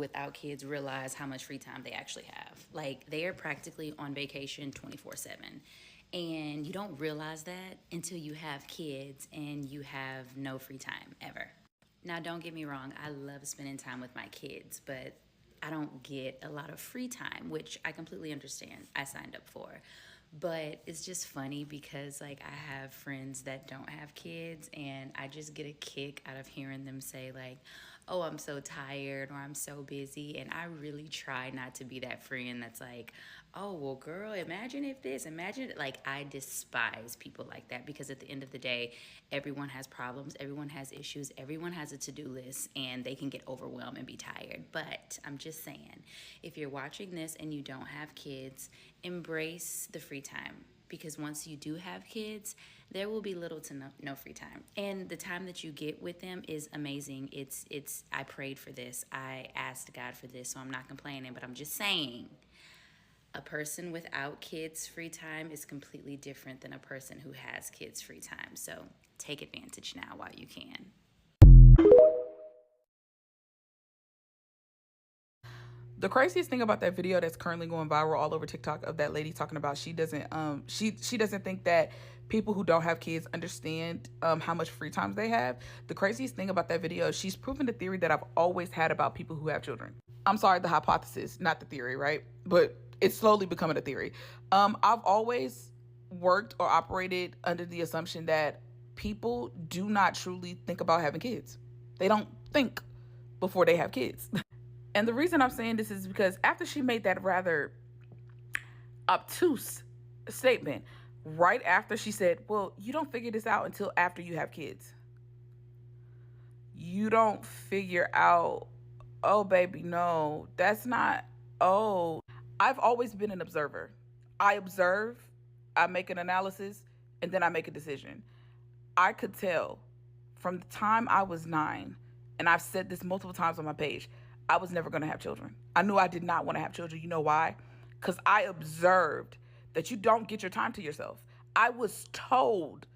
without kids realize how much free time they actually have. Like, they are practically on vacation 24/7. And you don't realize that until you have kids and you have no free time ever. Now, don't get me wrong, I love spending time with my kids, but I don't get a lot of free time, which I completely understand. I signed up for. But it's just funny because, like, I have friends that don't have kids, and I just get a kick out of hearing them say, like, oh, I'm so tired or I'm so busy. And I really try not to be that friend that's like, oh, well, girl, imagine if this, imagine it. Like, I despise people like that because at the end of the day, everyone has problems, everyone has issues, everyone has a to-do list, and they can get overwhelmed and be tired. But I'm just saying, if you're watching this and you don't have kids, embrace the free time, because once you do have kids, there will be little to no free time. And the time that you get with them is amazing. I prayed for this. I asked God for this, so I'm not complaining, but I'm just saying, a person without kids free time is completely different than a person who has kids free time. So take advantage now while you can. The craziest thing about that video that's currently going viral all over TikTok of that lady talking about she doesn't think that people who don't have kids understand how much free time they have. The craziest thing about that video is she's proven the theory that I've always had about people who have children. I'm sorry, the hypothesis, not the theory, right? But it's slowly becoming a theory. I've always worked or operated under the assumption that people do not truly think about having kids. They don't think before they have kids. And the reason I'm saying this is because after she made that rather obtuse statement, right after she said, well, you don't figure this out until after you have kids. You don't figure out, oh, baby, no, that's not, oh. I've always been an observer. I observe, I make an analysis, and then I make a decision. I could tell from the time I was 9, and I've said this multiple times on my page, I was never going to have children. I knew I did not want to have children. You know why? Because I observed that you don't get your time to yourself. I was told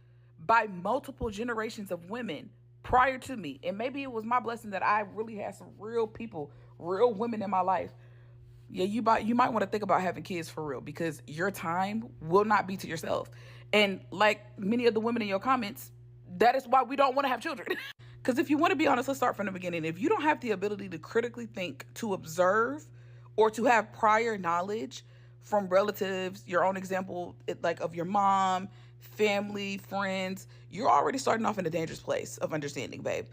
by multiple generations of women prior to me, and maybe it was my blessing that I really had some real people, real women in my life. Yeah, you might want to think about having kids for real, because your time will not be to yourself. And like many of the women in your comments, that is why we don't want to have children. Because if you want to be honest, let's start from the beginning. If you don't have the ability to critically think, to observe, or to have prior knowledge from relatives, your own example, like of your mom, family, friends, you're already starting off in a dangerous place of understanding, babe.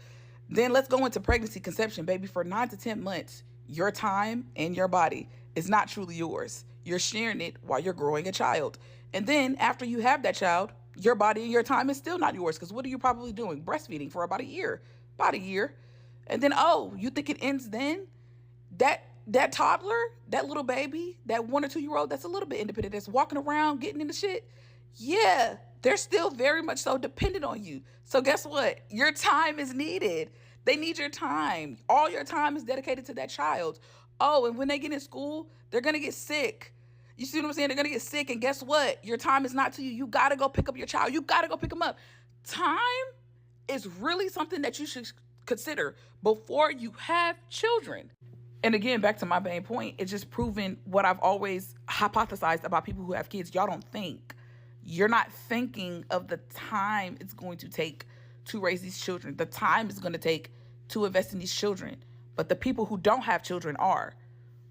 Then let's go into pregnancy, conception, baby. For 9 to 10 months, your time and your body is not truly yours. You're sharing it while you're growing a child. And then after you have that child, your body and your time is still not yours, because what are you probably doing? Breastfeeding for about a year. And then, oh, you think it ends then? That toddler, that little baby, that 1 or 2 year old that's a little bit independent, that's walking around getting into shit, yeah, they're still very much so dependent on you. So guess what? Your time is needed. They need your time. All your time is dedicated to that child. Oh, and when they get in school, they're going to get sick. You see what I'm saying? They're going to get sick. And guess what? Your time is not to you. You got to go pick up your child. You got to go pick them up. Time is really something that you should consider before you have children. And again, back to my main point, it's just proving what I've always hypothesized about people who have kids. Y'all don't think. You're not thinking of the time it's going to take to raise these children. The time it's going to take to invest in these children. But the people who don't have children are,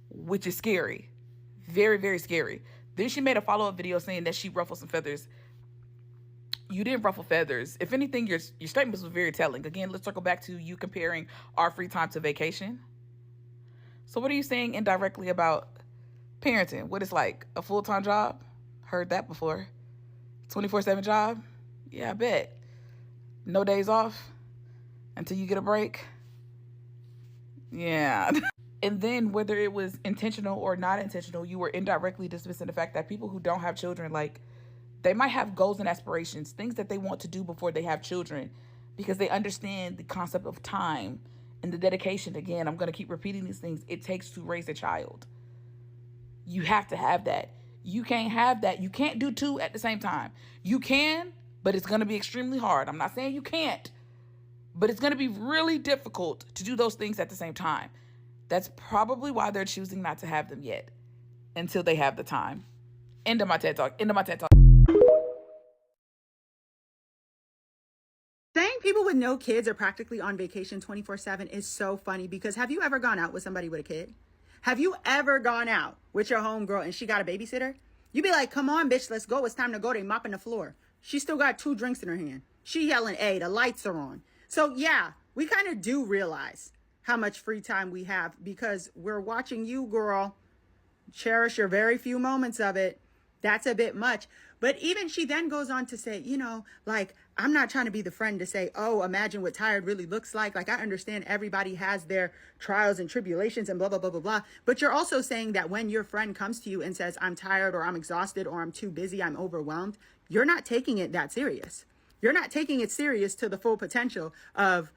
which is scary. Very, very scary. Then she made a follow-up video saying that she ruffled some feathers. You didn't ruffle feathers. If anything, your statements were very telling. Again, let's circle back to you comparing our free time to vacation. So what are you saying indirectly about parenting? What it's like, a full-time job? Heard that before. 24/7 job? Yeah, I bet. No days off until you get a break? Yeah. And then whether it was intentional or not intentional, you were indirectly dismissing the fact that people who don't have children, like, they might have goals and aspirations, things that they want to do before they have children, because they understand the concept of time and the dedication. Again, I'm going to keep repeating these things. It takes to raise a child. You have to have that. You can't have that. You can't do 2 at the same time. You can, but it's going to be extremely hard. I'm not saying you can't, but it's going to be really difficult to do those things at the same time. That's probably why they're choosing not to have them yet until they have the time. End of my TED Talk. End of my TED Talk. Saying people with no kids are practically on vacation 24/7 is so funny, because have you ever gone out with somebody with a kid? Have you ever gone out with your homegirl and she got a babysitter? You be like, come on, bitch, let's go. It's time to go. They mopping the floor. She still got 2 drinks in her hand. She yelling, hey, the lights are on. So yeah, we kind of do realize how much free time we have, because we're watching you, girl. Cherish your very few moments of it. That's a bit much. But even she then goes on to say, like, I'm not trying to be the friend to say, oh, imagine what tired really looks like. Like, I understand everybody has their trials and tribulations and blah, blah, blah, blah, blah. But you're also saying that when your friend comes to you and says, I'm tired, or I'm exhausted, or I'm too busy, I'm overwhelmed, you're not taking it that serious. You're not taking it serious to the full potential of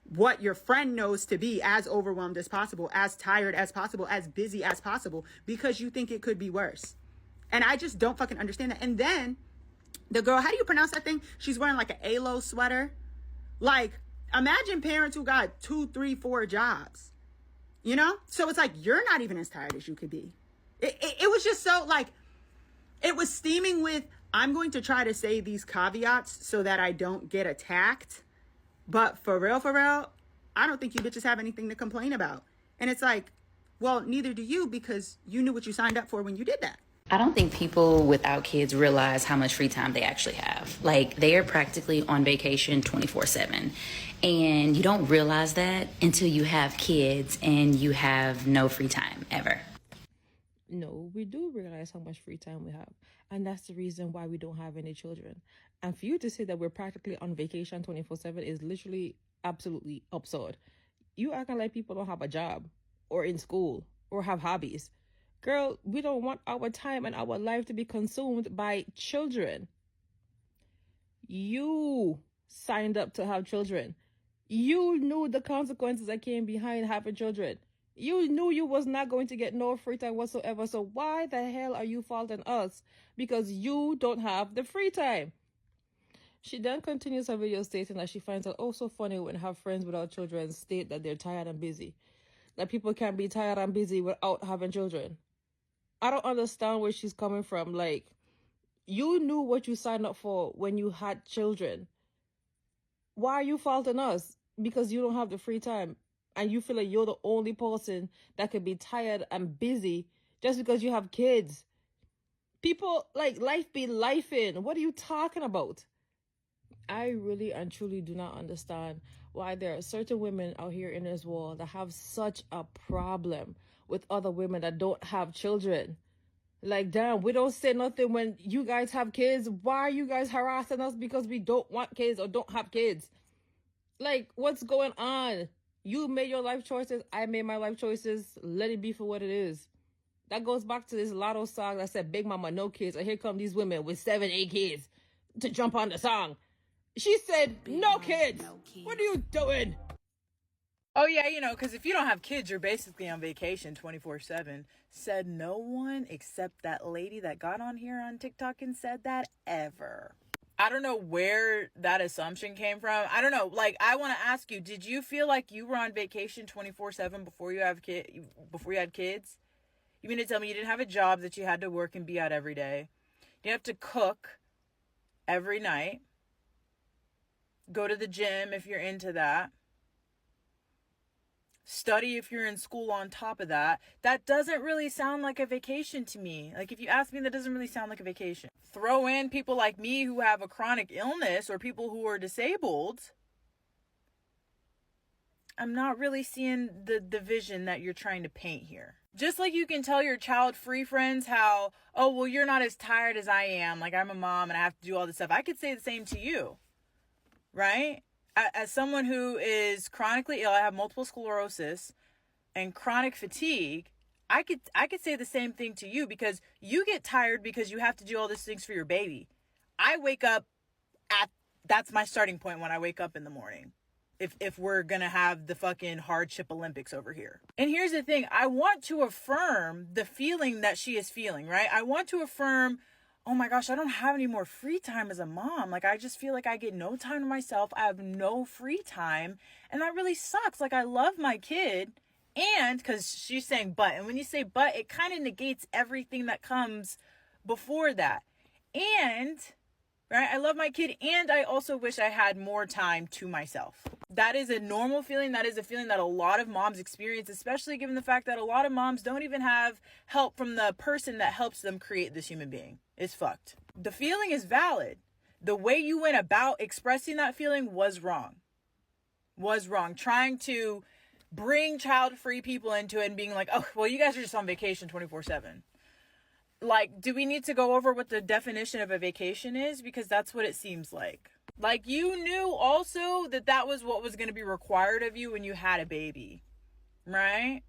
what your friend knows to be as overwhelmed as possible, as tired as possible, as busy as possible, because you think it could be worse. And I just don't fucking understand that. And then the girl, how do you pronounce that thing? She's wearing like an ALO sweater. Like, imagine parents who got 2, 3, 4 jobs, So it's like, you're not even as tired as you could be. It was just so, like, it was steaming with, I'm going to try to say these caveats so that I don't get attacked. But for real, I don't think you bitches have anything to complain about. And it's like, well, neither do you, because you knew what you signed up for when you did that. I don't think people without kids realize how much free time they actually have. Like, they are practically on vacation 24/7. And you don't realize that until you have kids and you have no free time ever. No, we do realize how much free time we have. And that's the reason why we don't have any children. And for you to say that we're practically on vacation 24/7 is literally absolutely absurd. You acting like people don't have a job or in school or have hobbies. Girl, we don't want our time and our life to be consumed by children. You signed up to have children. You knew the consequences that came behind having children. You knew you was not going to get no free time whatsoever. So why the hell are you faulting us? Because you don't have the free time. She then continues her video stating that she finds it oh so funny when her friends without children state that they're tired and busy. That people can be tired and busy without having children. I don't understand where she's coming from. Like, you knew what you signed up for when you had children. Why are you faulting us? Because you don't have the free time. And you feel like you're the only person that could be tired and busy just because you have kids. People, like, life be lifing. What are you talking about? I really and truly do not understand why there are certain women out here in this world that have such a problem with other women that don't have children. Like, damn, we don't say nothing when you guys have kids. Why are you guys harassing us because we don't want kids or don't have kids? Like, what's going on? You made your life choices. I made my life choices. Let it be for what it is. That goes back to this Lotto song that said, Big Mama, no kids. And here come these women with 7, 8 kids to jump on the song. She said, no kids. What are you doing? Oh, yeah, because if you don't have kids, you're basically on vacation 24/7. Said no one except that lady that got on here on TikTok and said that ever. I don't know where that assumption came from. I don't know. Like, I want to ask you, did you feel like you were on vacation 24/7 before you had kids? You mean to tell me you didn't have a job that you had to work and be at every day? You have to cook every night. Go to the gym if you're into that. Study if you're in school on top of that. That doesn't really sound like a vacation to me. Like, if you ask me, that doesn't really sound like a vacation. Throw in people like me who have a chronic illness or people who are disabled. I'm not really seeing the vision that you're trying to paint here. Just like you can tell your child-free friends how, oh, well, you're not as tired as I am. Like, I'm a mom and I have to do all this stuff. I could say the same to you, right? As someone who is chronically ill, I have multiple sclerosis and chronic fatigue, I could say the same thing to you, because you get tired because you have to do all these things for your baby. I wake up that's my starting point when I wake up in the morning. If we're going to have the fucking hardship Olympics over here. And here's the thing. I want to affirm the feeling that she is feeling, right? I want to affirm, oh my gosh, I don't have any more free time as a mom. Like, I just feel like I get no time to myself. I have no free time. And that really sucks. Like, I love my kid And because she's saying but, and when you say but, it kind of negates everything that comes before that. And, right, I love my kid, and I also wish I had more time to myself. That is a normal feeling. That is a feeling that a lot of moms experience, especially given the fact that a lot of moms don't even have help from the person that helps them create this human being. It's fucked. The feeling is valid. The way you went about expressing that feeling was wrong. Trying to bring child-free people into it and being like, oh, well, you guys are just on vacation 24/7. Like, do we need to go over what the definition of a vacation is? Because that's what it seems like. Like, you knew also that was what was going to be required of you when you had a baby, right?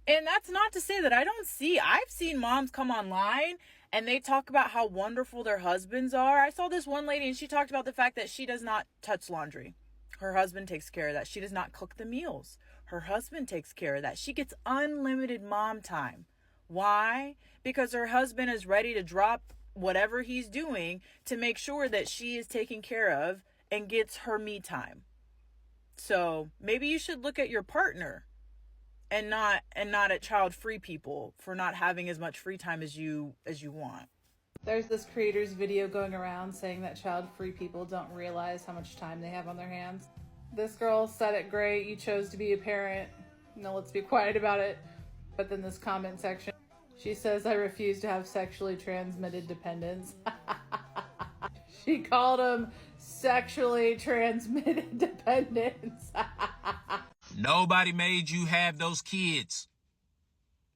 And that's not to say that I've seen moms come online and they talk about how wonderful their husbands are. I saw this one lady and she talked about the fact that she does not touch laundry. Her husband takes care of that. She does not cook the meals. Her husband takes care of that. She gets unlimited mom time. Why? Because her husband is ready to drop whatever he's doing to make sure that she is taken care of and gets her me time. So maybe you should look at your partner and not at child-free people for not having as much free time as you want. There's this creator's video going around saying that child-free people don't realize how much time they have on their hands. This girl said it great. You chose to be a parent. No, let's be quiet about it. But then this comment section, she says, I refuse to have sexually transmitted dependence. She called them sexually transmitted dependents. Nobody made you have those kids.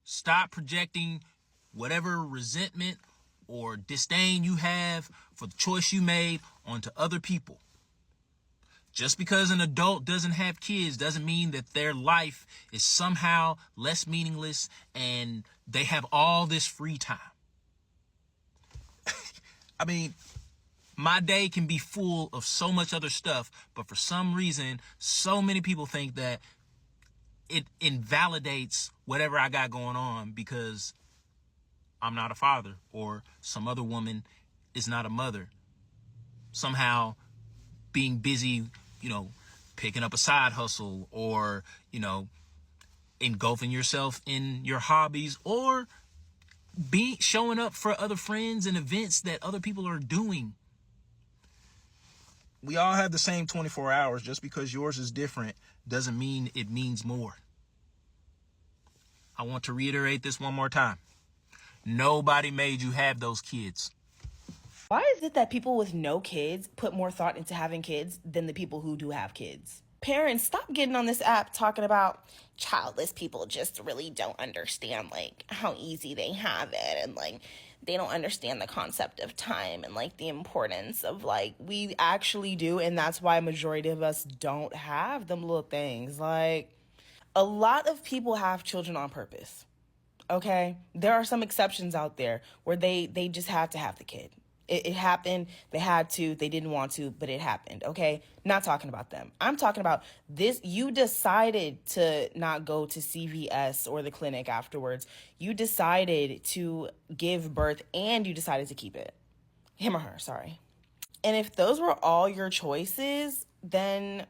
Stop projecting whatever resentment or disdain you have for the choice you made onto other people. Just because an adult doesn't have kids doesn't mean that their life is somehow less meaningless and they have all this free time. I mean, my day can be full of so much other stuff, but for some reason, so many people think that it invalidates whatever I got going on because I'm not a father or some other woman is not a mother. Somehow being busy, picking up a side hustle or, engulfing yourself in your hobbies or showing up for other friends and events that other people are doing. We all have the same 24 hours. Just because yours is different doesn't mean it means more. I want to reiterate this one more time. Nobody made you have those kids. Why is it that people with no kids put more thought into having kids than the people who do have kids? Parents, stop getting on this app talking about childless people just really don't understand, how easy they have it. And, they don't understand the concept of time and, the importance of, we actually do. And that's why a majority of us don't have them little things. A lot of people have children on purpose. Okay? There are some exceptions out there where they just had to have the kid. It happened. They had to. They didn't want to, but it happened. Okay? Not talking about them. I'm talking about this. You decided to not go to CVS or the clinic afterwards. You decided to give birth and you decided to keep it. Him or her, sorry. And if those were all your choices, then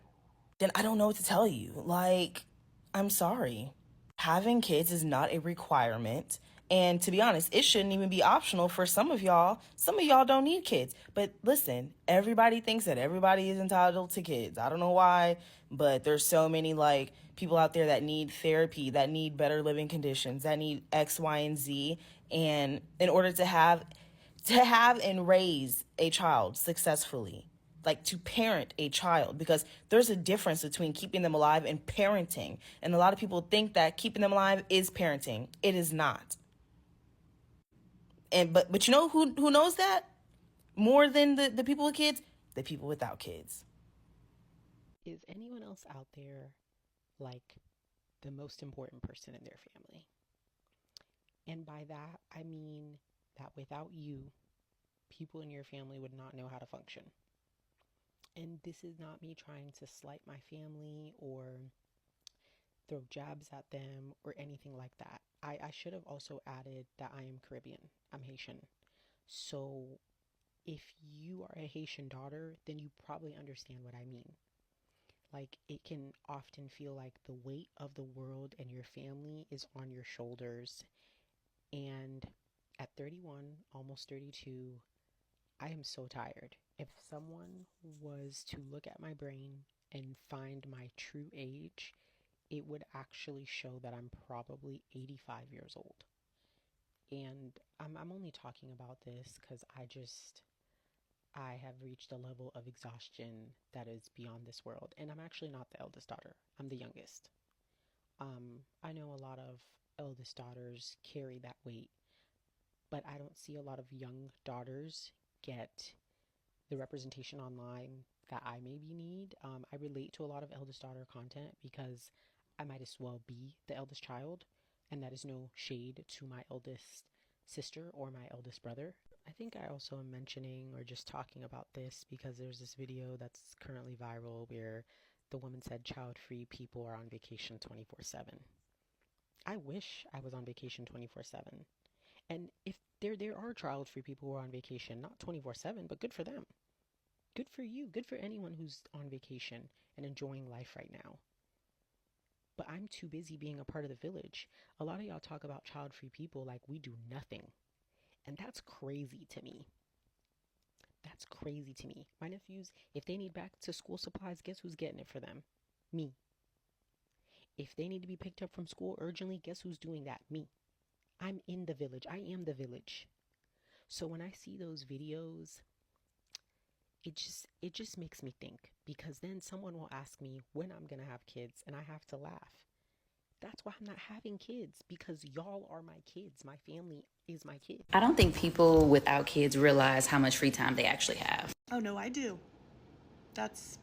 I don't know what to tell you. I'm sorry. Having kids is not a requirement. And to be honest, it shouldn't even be optional for some of y'all. Some of y'all don't need kids. But listen, everybody thinks that everybody is entitled to kids. I don't know why, but there's so many people out there that need therapy, that need better living conditions, that need X, Y, and Z. And in order to have and raise a child successfully, to parent a child, because there's a difference between keeping them alive and parenting. And a lot of people think that keeping them alive is parenting. It is not. And but you know who knows that more than the people with kids? The people without kids. Is anyone else out there the most important person in their family? And by that, I mean that without you, people in your family would not know how to function. And this is not me trying to slight my family or throw jabs at them or anything like that. I should have also added that I am Caribbean. I'm Haitian. So if you are a Haitian daughter, then you probably understand what I mean. Like, it can often feel like the weight of the world and your family is on your shoulders. And at 31, almost 32, I am so tired. If someone was to look at my brain and find my true age, it would actually show that I'm probably 85 years old. And I'm only talking about this because I have reached a level of exhaustion that is beyond this world. And I'm actually not the eldest daughter. I'm the youngest. I know a lot of eldest daughters carry that weight, but I don't see a lot of young daughters get the representation online that I maybe need. I relate to a lot of eldest daughter content because I might as well be the eldest child, and that is no shade to my eldest sister or my eldest brother. I think I also am mentioning or just talking about this because there's this video that's currently viral where the woman said child-free people are on vacation 24/7. I wish I was on vacation 24/7. And if there are child-free people who are on vacation, not 24/7, but good for them. Good for you. Good for anyone who's on vacation and enjoying life right now. But I'm too busy being a part of the village. A lot of y'all talk about child-free people like we do nothing. And that's crazy to me. That's crazy to me. My nephews, if they need back to school supplies, guess who's getting it for them? Me. If they need to be picked up from school urgently, guess who's doing that? Me. I'm in the village. I am the village. So when I see those videos, it just makes me think, because then someone will ask me when I'm going to have kids and I have to laugh. That's why I'm not having kids, because y'all are my kids. My family is my kids. I don't think people without kids realize how much free time they actually have. Oh no, I do. That's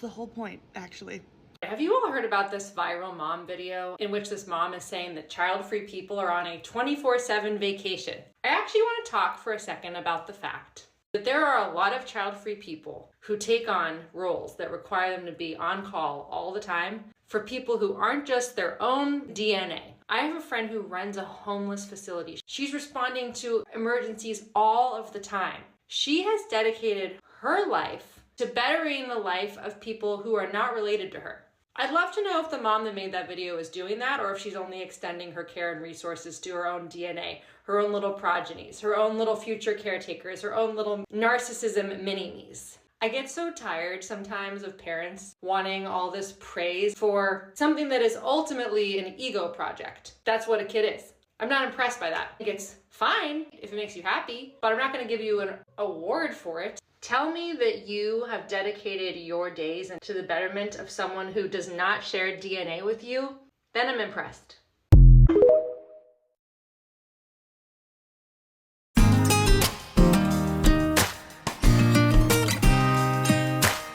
the whole point, actually. Have you all heard about this viral mom video in which this mom is saying that child-free people are on a 24/7 vacation? I actually want to talk for a second about the fact that there are a lot of child-free people who take on roles that require them to be on call all the time for people who aren't just their own DNA. I have a friend who runs a homeless facility. She's responding to emergencies all of the time. She has dedicated her life to bettering the life of people who are not related to her. I'd love to know if the mom that made that video is doing that, or if she's only extending her care and resources to her own DNA, her own little progenies, her own little future caretakers, her own little narcissism mini-me's. I get so tired sometimes of parents wanting all this praise for something that is ultimately an ego project. That's what a kid is. I'm not impressed by that. It's fine if it makes you happy, but I'm not going to give you an award for it. Tell me that you have dedicated your days to the betterment of someone who does not share DNA with you, then I'm impressed.